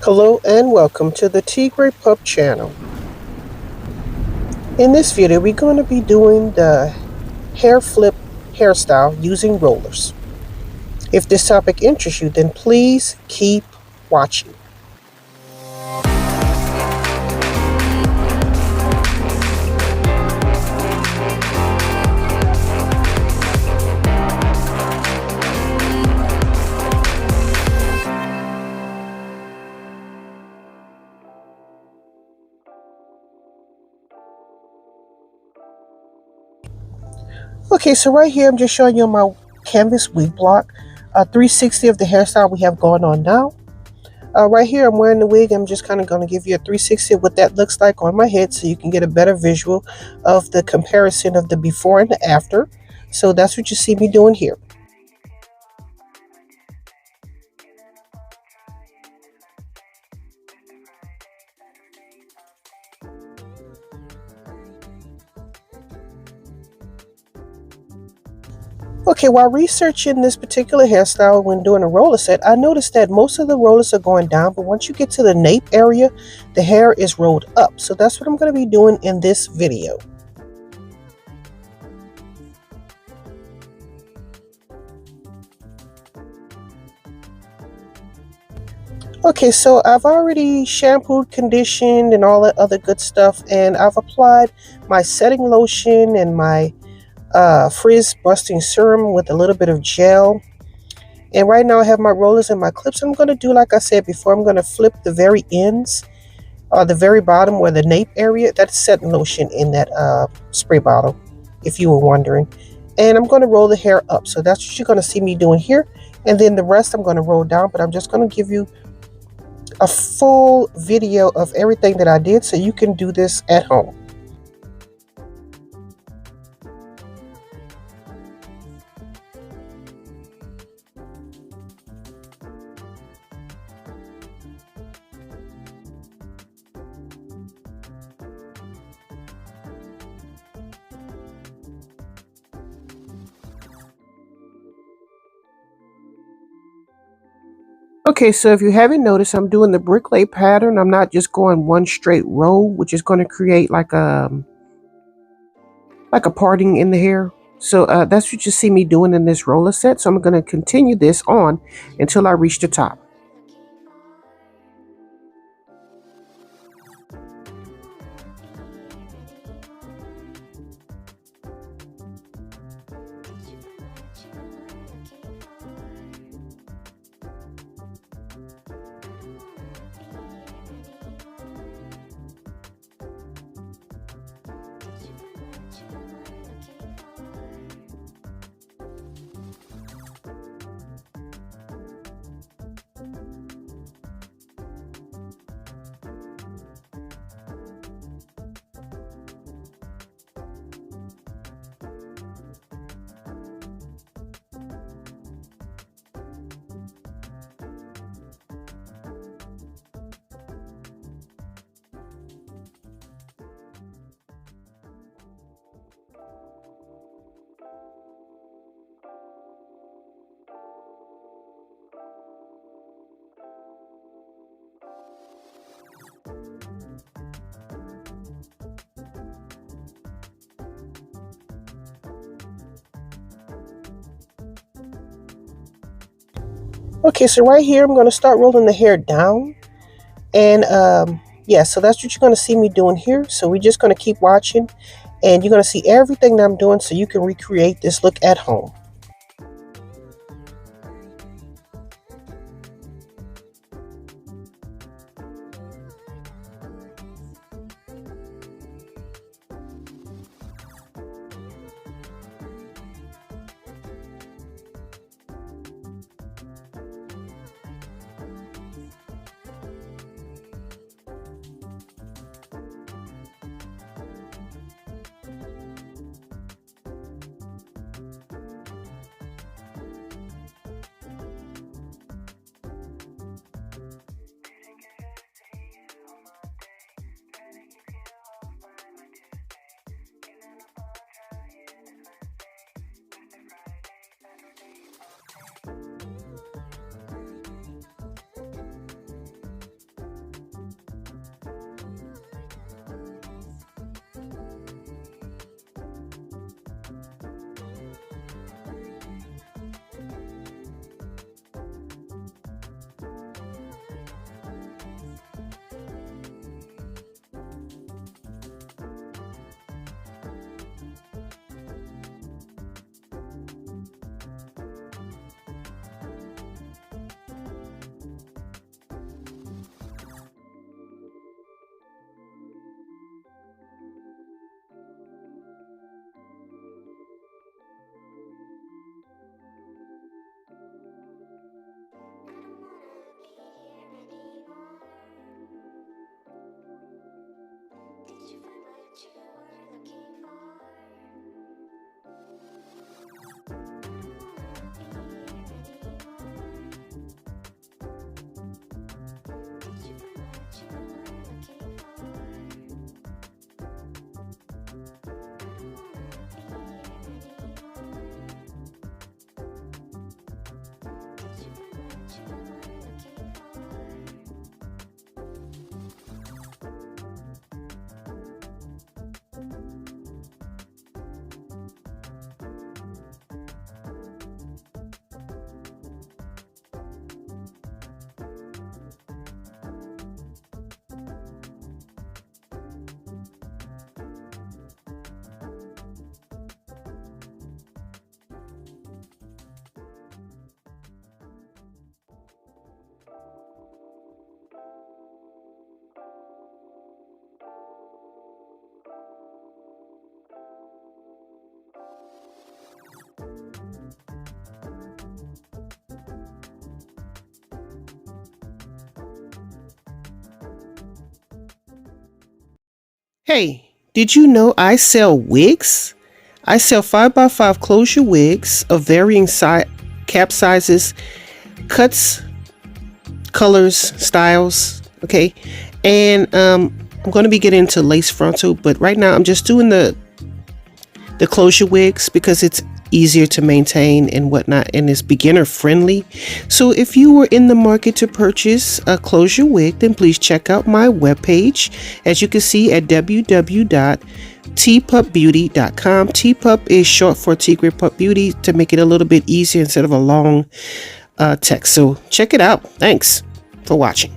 Hello and welcome to the TigrePup channel. In this video, we're going to be doing the hair flip hairstyle using rollers. If this topic interests you, then please keep watching. Okay, so right here, I'm just showing you my canvas wig block, 360 of the hairstyle we have going on now. Right here, I'm wearing the wig. I'm just kind of going to give you a 360 of what that looks like on my head so you can get a better visual of the comparison of the before and the after. So that's what you see me doing here. Okay, while researching this particular hairstyle when doing a roller set, I noticed that most of the rollers are going down, but once you get to the nape area, the hair is rolled up. So that's what I'm going to be doing in this video. Okay, so I've already shampooed, conditioned, and all that other good stuff, and I've applied my setting lotion and my frizz busting serum with a little bit of gel. And right now I have my rollers and my clips. I'm going to do like I said before, I'm going to flip the very ends, the very bottom where the nape area. That's setting lotion in that spray bottle, if you were wondering. And I'm going to roll the hair up. So that's what you're going to see me doing here. And then the rest I'm going to roll down, but I'm just going to give you a full video of everything that I did so you can do this at home. Okay, so if you haven't noticed, I'm doing the bricklay pattern. I'm not just going one straight row, which is going to create like a parting in the hair. So that's what you see me doing in this roller set. So I'm going to continue this on until I reach the top. Okay, so right here, I'm going to start rolling the hair down. And yeah, so that's what you're going to see me doing here. So we're just going to keep watching. And you're going to see everything that I'm doing so you can recreate this look at home. Hey, did you know I sell wigs? I sell 5x5 closure wigs of varying cap sizes, cuts, colors, styles, okay? And I'm going to be getting into lace frontal, but right now I'm just doing the closure wigs because it's easier to maintain and whatnot, and it's beginner friendly. So if you were in the market to purchase a closure wig, then please check out my webpage, as you can see, at www.Tigrepupbeauty.com. TPup is short for Tigrepupbeauty, to make it a little bit easier instead of a long text. So check it out. Thanks for watching.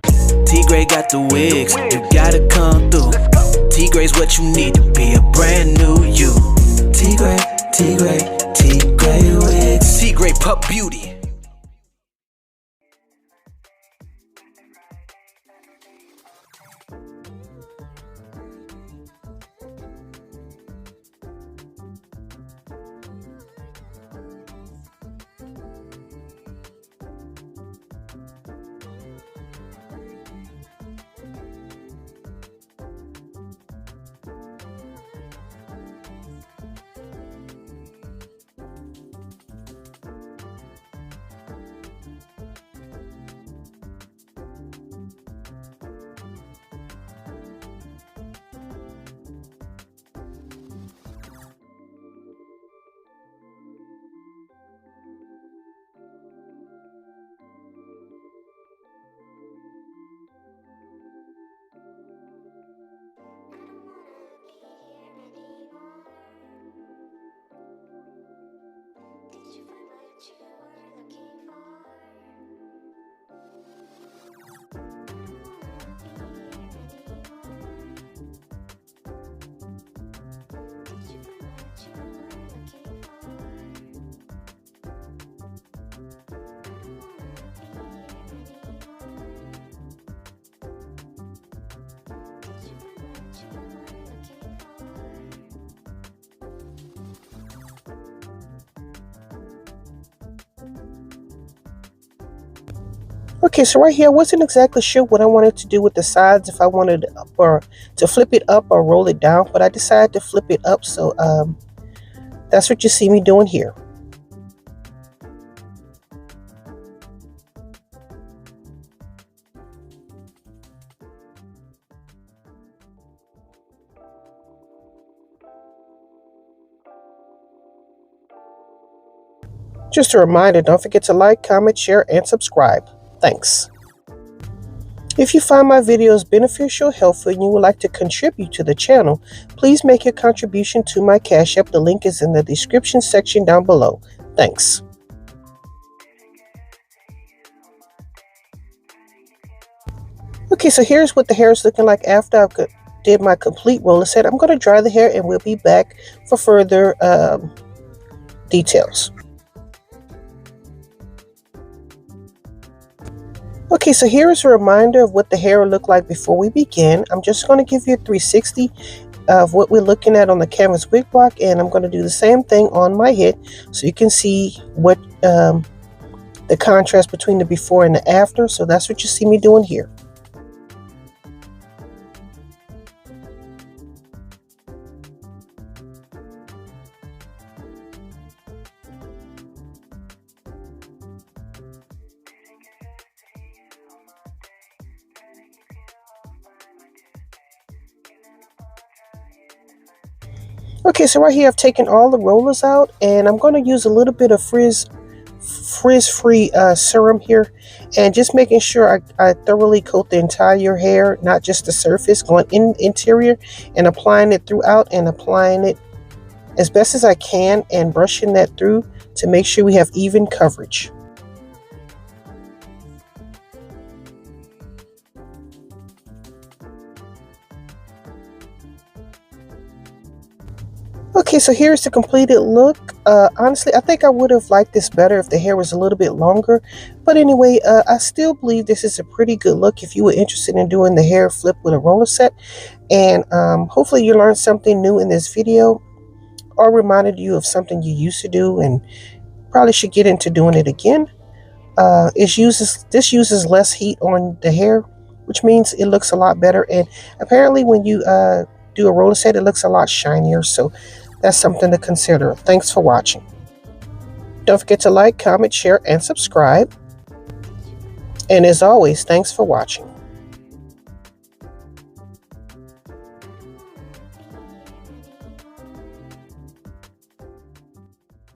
Tigre got the wigs, you gotta come through. Tigre's what you need to be a brand new you. Tigre wigs. Tigrepupbeauty. Okay, so right here, I wasn't exactly sure what I wanted to do with the sides, if I wanted to flip it up or roll it down, but I decided to flip it up, so that's what you see me doing here. Just a reminder, don't forget to like, comment, share, and subscribe. Thanks. If you find my videos beneficial, helpful, and you would like to contribute to the channel, please make your contribution to my Cash App. The link is in the description section down below. Thanks. Okay, so here's what the hair is looking like after I did my complete roller set. I'm going to dry the hair and we'll be back for further details. Okay, so here is a reminder of what the hair will look like before we begin. I'm just going to give you a 360 of what we're looking at on the canvas wig block, and I'm going to do the same thing on my head so you can see what the contrast between the before and the after. So that's what you see me doing here. Okay, so right here I've taken all the rollers out, and I'm going to use a little bit of frizz-free serum here, and just making sure I thoroughly coat the entire hair, not just the surface, going in interior and applying it throughout, and applying it as best as I can and brushing that through to make sure we have even coverage. Okay, so here's the completed look. Honestly, I think I would have liked this better if the hair was a little bit longer. But anyway, I still believe this is a pretty good look if you were interested in doing the hair flip with a roller set. And hopefully you learned something new in this video, or reminded you of something you used to do and probably should get into doing it again. This uses less heat on the hair, which means it looks a lot better. And apparently when you do a roller set, it looks a lot shinier. So that's something to consider. Thanks for watching. Don't forget to like, comment, share, and subscribe. And as always, thanks for watching.